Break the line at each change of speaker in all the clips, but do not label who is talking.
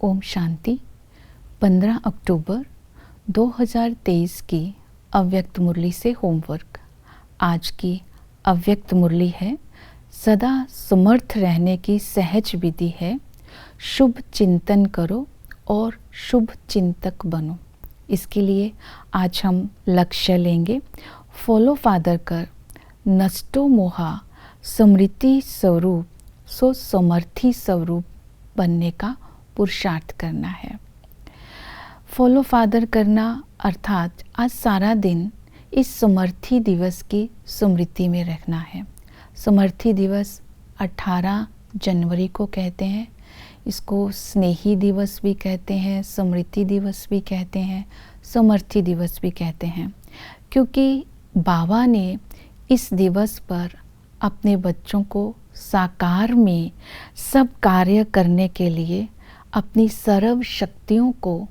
ओम शांति। 15 अक्टूबर 2023 की अव्यक्त मुरली से होमवर्क। आज की अव्यक्त मुरली है, सदा समर्थ रहने की सहज विधि है, शुभ चिंतन करो और शुभ चिंतक बनो। इसके लिए आज हम लक्ष्य लेंगे, फॉलो फादर कर नष्टो मोहा समृद्धि स्वरूप सो समर्थी स्वरूप बनने का पुरुषार्थ करना है। फॉलो फादर करना अर्थात आज सारा दिन इस समर्थी दिवस की स्मृति में रखना है। समर्थी दिवस 18 जनवरी को कहते हैं। इसको स्नेही दिवस भी कहते हैं, स्मृति दिवस भी कहते हैं, समर्थी दिवस भी कहते हैं, क्योंकि बाबा ने इस दिवस पर अपने बच्चों को साकार में सब कार्य करने के लिए अपनी सर्व शक्तियों को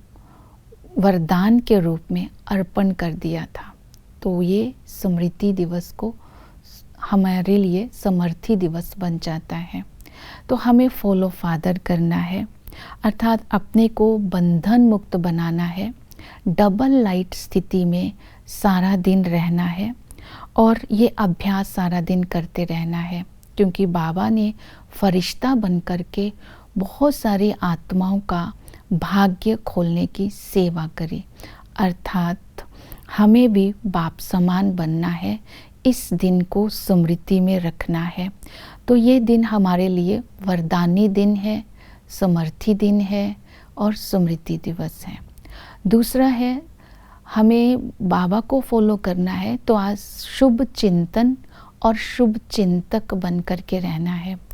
वरदान के रूप में अर्पण कर दिया था। तो ये स्मृति दिवस को हमारे लिए समर्थी दिवस बन जाता है। तो हमें फॉलो फादर करना है, अर्थात अपने को बंधन मुक्त बनाना है, डबल लाइट स्थिति में सारा दिन रहना है और ये अभ्यास सारा दिन करते रहना है, क्योंकि बाबा ने फरिश्ता बन कर के बहुत सारी आत्माओं का भाग्य खोलने की सेवा करी। अर्थात हमें भी बाप समान बनना है, इस दिन को स्मृति में रखना है। तो ये दिन हमारे लिए वरदानी दिन है, समर्थी दिन है और स्मृति दिवस है। दूसरा है, हमें बाबा को फॉलो करना है, तो आज शुभ चिंतन और शुभ चिंतक बन कर के रहना है।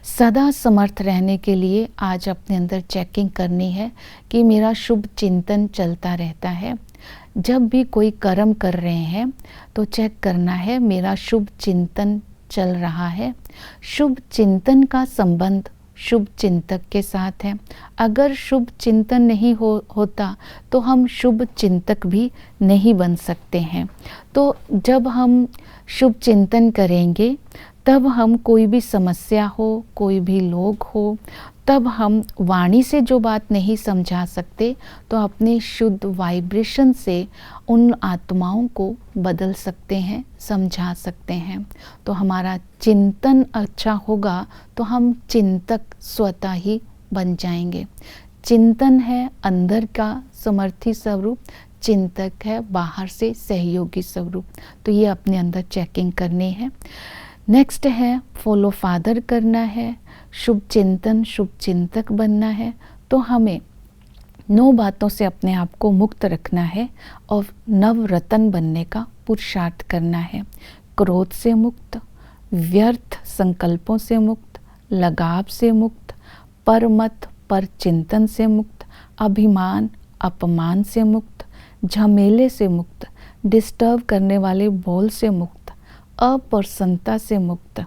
सदा समर्थ रहने के लिए आज अपने अंदर चेकिंग करनी है कि मेरा शुभ चिंतन चलता रहता है। जब भी कोई कर्म कर रहे हैं तो चेक करना है मेरा शुभ चिंतन चल रहा है। शुभ चिंतन का संबंध शुभ चिंतक के साथ है। अगर शुभ चिंतन नहीं होता तो हम शुभ चिंतक भी नहीं बन सकते हैं। तो जब हम शुभ चिंतन करेंगे तब हम कोई भी समस्या हो, कोई भी लोग हो, तब हम वाणी से जो बात नहीं समझा सकते तो अपने शुद्ध वाइब्रेशन से उन आत्माओं को बदल सकते हैं, समझा सकते हैं। तो हमारा चिंतन अच्छा होगा तो हम चिंतक स्वतः ही बन जाएंगे। चिंतन है अंदर का समर्थी स्वरूप, चिंतक है बाहर से सहयोगी स्वरूप। तो ये अपने अंदर चेकिंग करनी है। नेक्स्ट है फॉलो फादर करना है, शुभ चिंतन शुभ चिंतक बनना है। तो हमें 9 बातों से अपने आप को मुक्त रखना है और नवरत्न बनने का पुरुषार्थ करना है। क्रोध से मुक्त, व्यर्थ संकल्पों से मुक्त, लगाव से मुक्त, परमत पर चिंतन से मुक्त, अभिमान अपमान से मुक्त, झमेले से मुक्त, डिस्टर्ब करने वाले बोल से मुक्त, अप्रसन्नता से मुक्त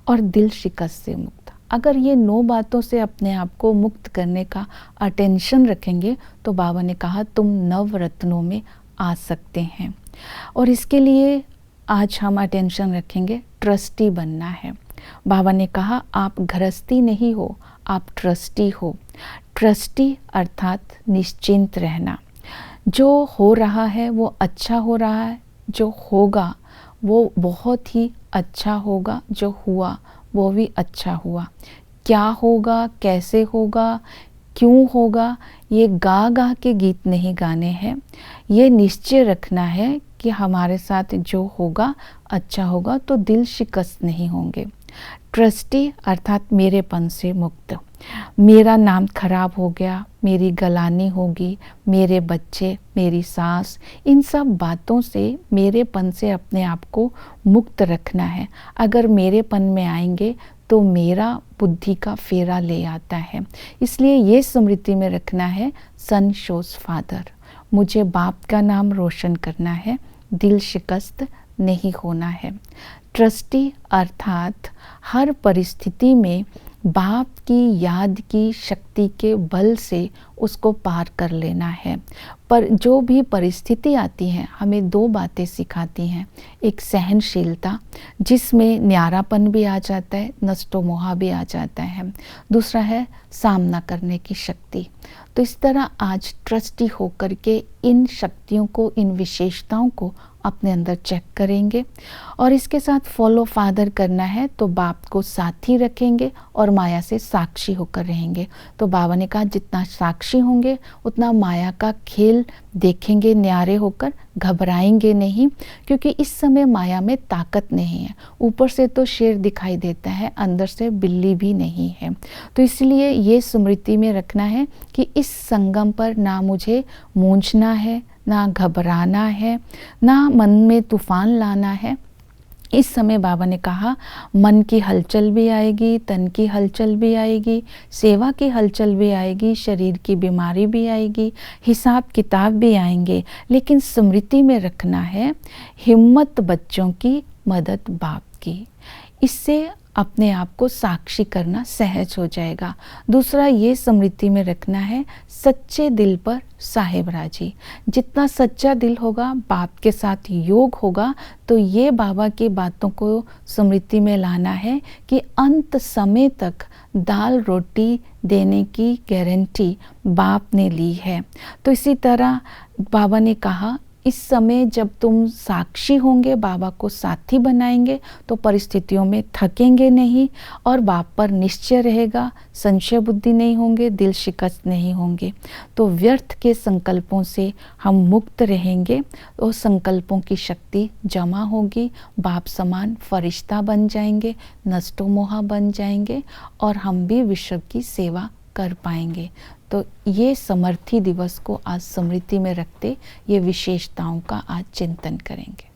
और दिल शिकस्त से मुक्त। अगर ये 9 बातों से अपने आप को मुक्त करने का अटेंशन रखेंगे तो बाबा ने कहा तुम नवरत्नों में आ सकते हैं। और इसके लिए आज हम अटेंशन रखेंगे, ट्रस्टी बनना है। बाबा ने कहा आप गृहस्थी नहीं हो, आप ट्रस्टी हो। ट्रस्टी अर्थात निश्चिंत रहना। जो हो रहा है वो अच्छा हो रहा है, जो होगा वो बहुत ही अच्छा होगा, जो हुआ वो भी अच्छा हुआ। क्या होगा, कैसे होगा, क्यों होगा, ये गा गा के गीत नहीं गाने हैं। ये निश्चय रखना है कि हमारे साथ जो होगा अच्छा होगा, तो दिल शिकस्त नहीं होंगे। ट्रस्टी अर्थात मेरेपन से मुक्त। मेरा नाम खराब हो गया, मेरी गलानी होगी, मेरे बच्चे, मेरी सास, इन सब बातों से मेरेपन से अपने आप को मुक्त रखना है। अगर मेरेपन में आएंगे तो मेरा बुद्धि का फेरा ले आता है। इसलिए ये स्मृति में रखना है, सन शोज फादर, मुझे बाप का नाम रोशन करना है, दिल शिकस्त नहीं होना है। ट्रस्टी अर्थात हर परिस्थिति में बाप की याद की शक्ति के बल से उसको पार कर लेना है। पर जो भी परिस्थिति आती है हमें दो बातें सिखाती हैं। एक सहनशीलता, जिसमें न्यारापन भी आ जाता है, नष्टो मोहा भी आ जाता है। दूसरा है सामना करने की शक्ति। तो इस तरह आज ट्रस्टी होकर के इन शक्तियों को, इन विशेषताओं को अपने अंदर चेक करेंगे और इसके साथ फॉलो फादर करना है तो बाप को साथी रखेंगे और माया से साक्षी होकर रहेंगे। तो बाबा ने कहा जितना साक्षी होंगे उतना माया का खेल देखेंगे न्यारे होकर, घबराएंगे नहीं, क्योंकि इस समय माया में ताकत नहीं है। ऊपर से तो शेर दिखाई देता है, अंदर से बिल्ली भी नहीं है। तो इसलिए ये स्मृति में रखना है कि इस संगम पर ना मुझे मूंझना है, ना घबराना है, ना मन में तूफान लाना है। इस समय बाबा ने कहा मन की हलचल भी आएगी, तन की हलचल भी आएगी, सेवा की हलचल भी आएगी, शरीर की बीमारी भी आएगी, हिसाब किताब भी आएंगे, लेकिन स्मृति में रखना है हिम्मत बच्चों की, मदद बाप की। इससे अपने आप को साक्षी करना सहज हो जाएगा। दूसरा ये स्मृति में रखना है सच्चे दिल पर साहेब राजी। जितना सच्चा दिल होगा, बाप के साथ योग होगा, तो ये बाबा की बातों को स्मृति में लाना है कि अंत समय तक दाल रोटी देने की गारंटी बाप ने ली है। तो इसी तरह बाबा ने कहा इस समय जब तुम साक्षी होंगे, बाबा को साथी बनाएंगे, तो परिस्थितियों में थकेंगे नहीं और बाप पर निश्चय रहेगा, संशय बुद्धि नहीं होंगे, दिल शिकस्त नहीं होंगे। तो व्यर्थ के संकल्पों से हम मुक्त रहेंगे और संकल्पों की शक्ति जमा होगी, बाप समान फरिश्ता बन जाएंगे, नष्टो मोहा बन जाएंगे और हम भी विश्व की सेवा कर पाएंगे। तो ये समर्थी दिवस को आज स्मृति में रखते ये विशेषताओं का आज चिंतन करेंगे।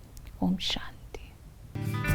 ओम शांति।